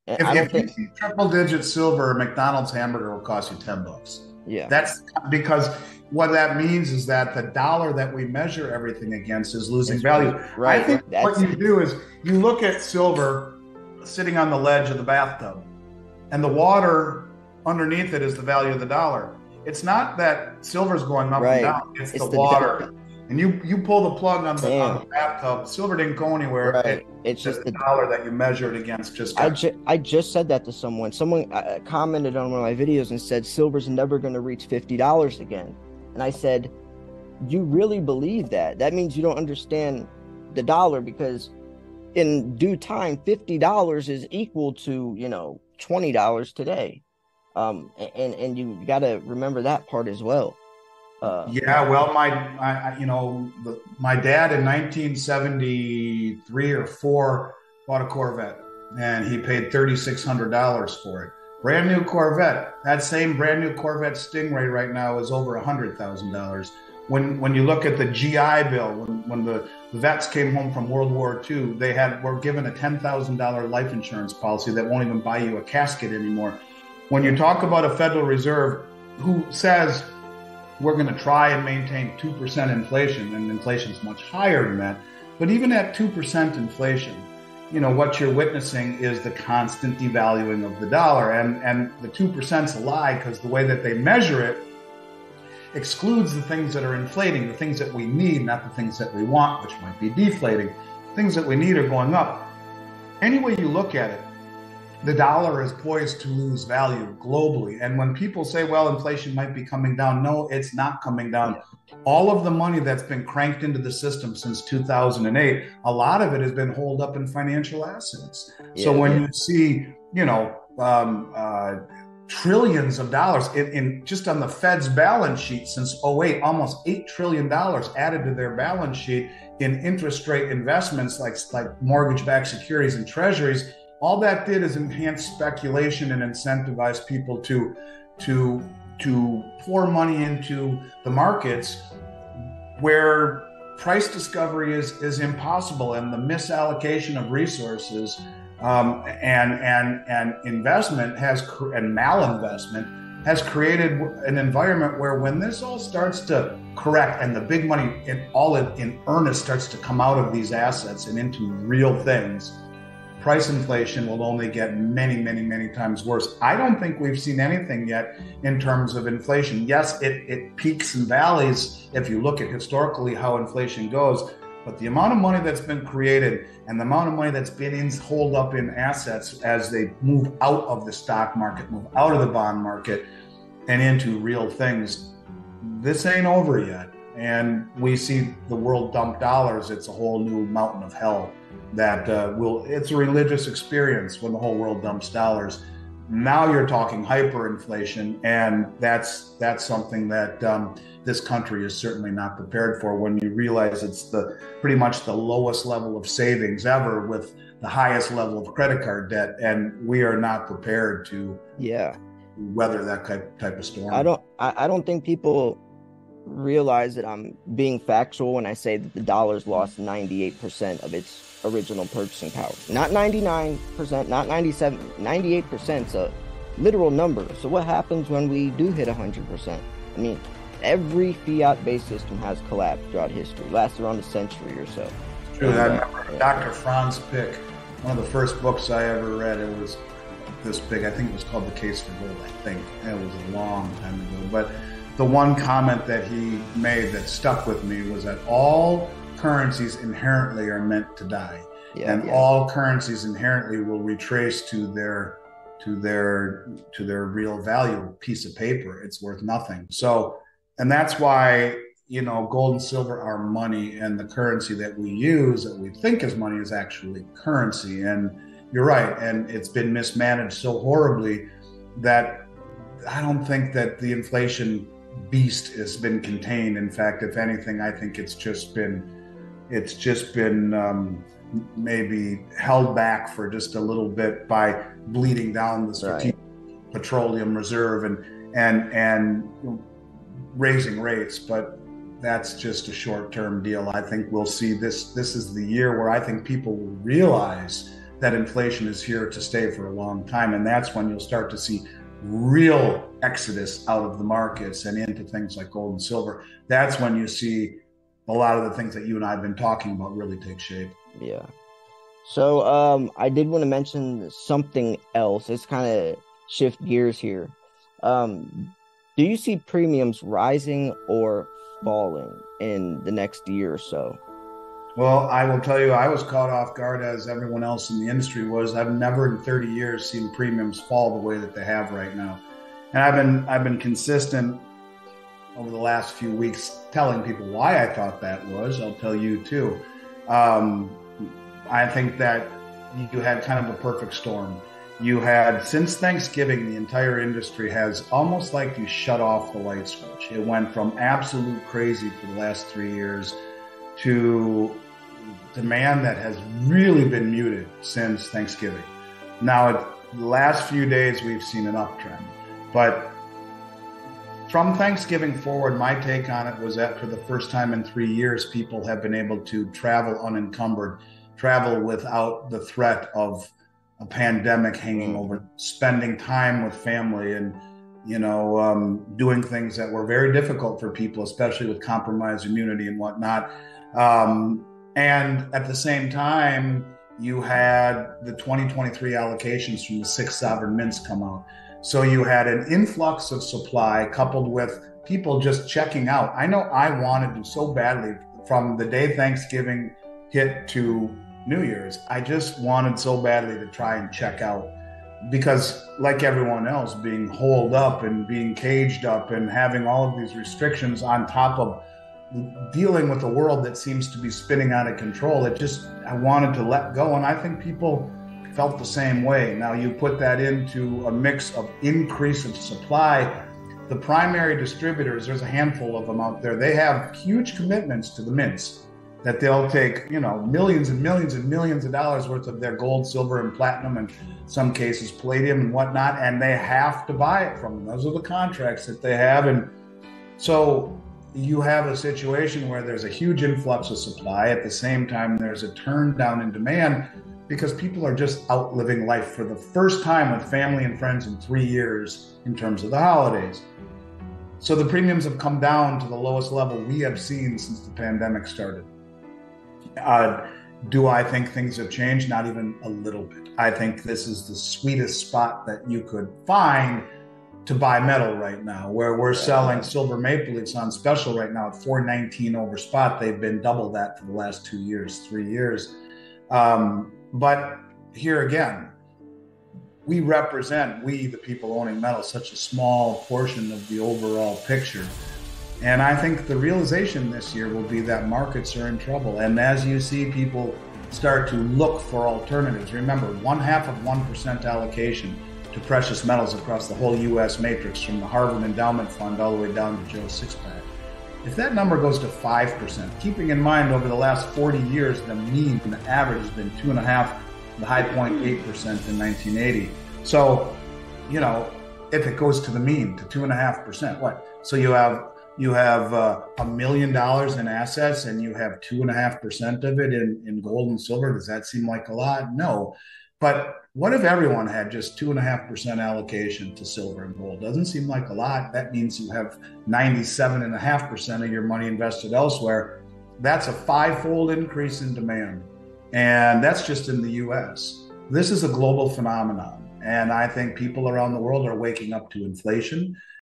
And I don't If you think, see triple digit silver, a McDonald's hamburger will cost you $10. yeah, That's because what that means is that the dollar that we measure everything against is losing is value. I right. think what That's you do is you look at silver sitting on the ledge of the bathtub, and the water underneath it is the value of the dollar. It's not that silver's going up and right. down, it's the It's the depth. water. And you pull the plug on the Damn. bathtub, silver didn't go anywhere. It Right. It's just just the the dollar that you measure it against just got. I just said that to someone. Someone commented on one of my videos and said silver's never going to reach $50 again. And I said, you really believe that? That means you don't understand the dollar, because in due time, $50 is equal to, $20 today. And you got to remember that part as well. Yeah, well, my dad in 1973 or four bought a Corvette, and he paid $3,600 for it. Brand new Corvette. That same brand new Corvette Stingray right now is over $100,000. When you look at the GI Bill, when the vets came home from World War II, were given a $10,000 life insurance policy that won't even buy you a casket anymore. When you talk about a Federal Reserve who says we're going to try and maintain 2% inflation, and inflation is much higher than that. But even at 2% inflation, what you're witnessing is the constant devaluing of the dollar. And the 2% is a lie, because the way that they measure it excludes the things that are inflating, the things that we need, not the things that we want, which might be deflating. Things that we need are going up. Any way you look at it, the dollar is poised to lose value globally. And when people say, well, inflation might be coming down, no, it's not coming down. All of the money that's been cranked into the system since 2008, a lot of it has been holed up in financial assets. So Yeah. when you see, trillions of dollars in just on the Fed's balance sheet since '08, almost $8 trillion added to their balance sheet in interest rate investments like mortgage-backed securities and treasuries. All that did is enhance speculation and incentivize people to pour money into the markets where price discovery is impossible, and the misallocation of resources and investment and malinvestment has created an environment where, when this all starts to correct and the big money in earnest starts to come out of these assets and into real things, price inflation will only get many, many, many times worse. I don't think we've seen anything yet in terms of inflation. Yes, it peaks and valleys if you look at historically how inflation goes, but the amount of money that's been created and the amount of money that's been holed up in assets as they move out of the stock market, move out of the bond market, and into real things, this ain't over yet. And we see the world dump dollars. It's a whole new mountain of hell that it's a religious experience when the whole world dumps dollars. Now you're talking hyperinflation, and that's something that this country is certainly not prepared for, when you realize it's pretty much the lowest level of savings ever with the highest level of credit card debt, and we are not prepared to Yeah. weather that type of I storm. don't I don't think people realize that I'm being factual when I say that the dollar's lost 98% of its original purchasing power. Not 99%, not 97, 98% is a literal number. So what happens when we do hit 100%? I mean, every fiat-based system has collapsed throughout history, lasts around a century or so. True. I And remember Dr. Franz Pick, one of the first books I ever read. It was this big. I think it was called The Case for Gold. I think it was a long time ago. But the one comment that he made that stuck with me was that all currencies inherently are meant to die, yeah, and all currencies inherently will retrace to their real value. A piece of paper, it's worth nothing. So, and that's why gold and silver are money, and the currency that we use, that we think is money, is actually currency. And you're right, and it's been mismanaged so horribly that I don't think that the inflation beast has been contained. In fact, if anything, I think it's just been maybe held back for just a little bit by bleeding down the strategic petroleum reserve and raising rates. But that's just a short-term deal. I think we'll see this. This is the year where I think people will realize that inflation is here to stay for a long time. And that's when you'll start to see real exodus out of the markets and into things like gold and silver. That's when you see a lot of the things that you and I have been talking about really take shape. Yeah. So I did want to mention something else. It's kind of shift gears here. Do you see premiums rising or falling in the next year or so? Well, I will tell you, I was caught off guard as everyone else in the industry was. I've never in 30 years seen premiums fall the way that they have right now. And I've been consistent over the last few weeks telling people why I thought that was. I'll tell you too. I think that you had kind of a perfect storm. You had, since Thanksgiving, the entire industry has almost like you shut off the light switch. It went from absolute crazy for the last 3 years to demand that has really been muted since Thanksgiving. Now, the last few days, we've seen an uptrend. But from Thanksgiving forward, my take on it was that for the first time in 3 years, people have been able to travel unencumbered, travel without the threat of a pandemic hanging over, spending time with family and, doing things that were very difficult for people, especially with compromised immunity and whatnot. And at the same time, you had the 2023 allocations from the 6 sovereign mints come out. So you had an influx of supply coupled with people just checking out. I know I wanted to so badly from the day Thanksgiving hit to New Year's. I just wanted so badly to try and check out because, like everyone else, being holed up and being caged up and having all of these restrictions on top of dealing with a world that seems to be spinning out of control, I wanted to let go. And I think people felt the same way. Now you put that into a mix of increase of supply. The primary distributors, there's a handful of them out there. They have huge commitments to the mints that they'll take, millions and millions and millions of dollars worth of their gold, silver, and platinum, and some cases palladium and whatnot, and they have to buy it from them. Those are the contracts that they have. And so you have a situation where there's a huge influx of supply. At the same time, there's a turn down in demand because people are just out living life for the first time with family and friends in 3 years in terms of the holidays. So the premiums have come down to the lowest level we have seen since the pandemic started. Do I think things have changed? Not even a little bit. I think this is the sweetest spot that you could find to buy metal right now, where we're selling silver maple leafs on special right now at $419 over spot. They've been double that for the last 2 years, 3 years. But here again, we, the people owning metal, such a small portion of the overall picture. And I think the realization this year will be that markets are in trouble. And as you see people start to look for alternatives, remember, 0.5% allocation to precious metals across the whole U.S. matrix, from the Harvard Endowment Fund all the way down to Joe's six-pack. If that number goes to 5%, keeping in mind over the last 40 years, the mean, the average has been 2.5%, the high point 8% in 1980. So, if it goes to the mean, to 2.5%, what? So you have $1 million in assets and you have 2.5% of it in gold and silver. Does that seem like a lot? No. But what if everyone had just 2.5% allocation to silver and gold? Doesn't seem like a lot. That means you have 97.5% of your money invested elsewhere. That's a 5-fold increase in demand. And that's just in the US. This is a global phenomenon. And I think people around the world are waking up to inflation.